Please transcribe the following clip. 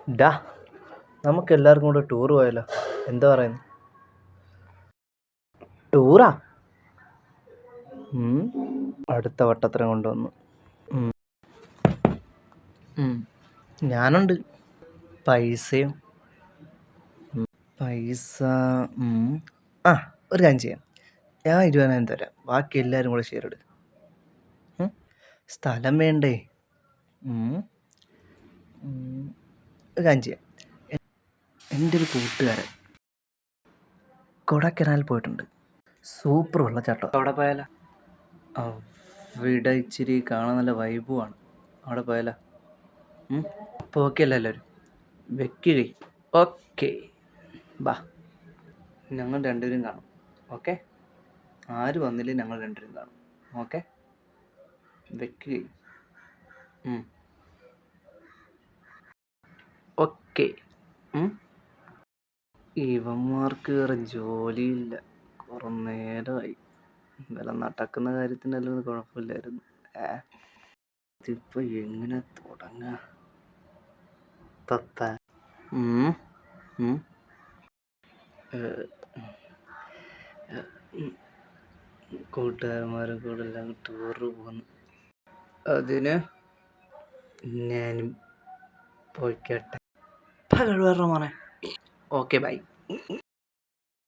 ഡാ, നമുക്ക് എല്ലാവർക്കും കൂടെ ടൂർ പോയാലോ? എന്താ പറയുന്നു? ടൂറാ? അടുത്ത വട്ടത്തിനെ കൊണ്ടുവന്നു. ഞാനുണ്ട്. പൈസയും പൈസ ആ ഒരു കാര്യം ചെയ്യാം. ഞാൻ 20,000 തരാം, ബാക്കി എല്ലാവരും കൂടെ ഷെയർ എടുക്കും. സ്ഥലം വേണ്ടേ? ഒരു കാര്യം ചെയ്യാം. എൻ്റെ ഒരു കൂട്ടുകാരൻ കൊടൈക്കനാൽ പോയിട്ടുണ്ട്. സൂപ്പർ വെള്ളച്ചാട്ടം. അവിടെ പോയാലോ? അവിടെ ഇച്ചിരി കാണാൻ നല്ല വൈബുമാണ്. അവിടെ പോയാലോ? അപ്പോൾ ഓക്കെ അല്ലേ എല്ലാവരും? വെക്കുകയെ ഓക്കെ. ബാ, ഞങ്ങൾ രണ്ടുപേരും കാണും. ഓക്കെ, ആര് വന്നില്ലേ ഞങ്ങൾ രണ്ടുപേരും കാണും. ഓക്കെ, വെക്കുകയെ ഓക്കെ. ഇവന്മാർക്ക് വേറെ ജോലിയില്ല. കുറേ നേരമായി. വല്ല നടക്കുന്ന കാര്യത്തിനല്ല കുഴപ്പമില്ലായിരുന്നു. ഇതിപ്പോൾ എങ്ങനെ തുടങ്ങാ? തത്ത കൂട്ടുകാരന്മാരും കൂടെ എല്ലാം ടൂറ് പോകുന്നു. അതിന് ഞാനും പോയിക്കട്ടെ. മോനെ. Okay, by.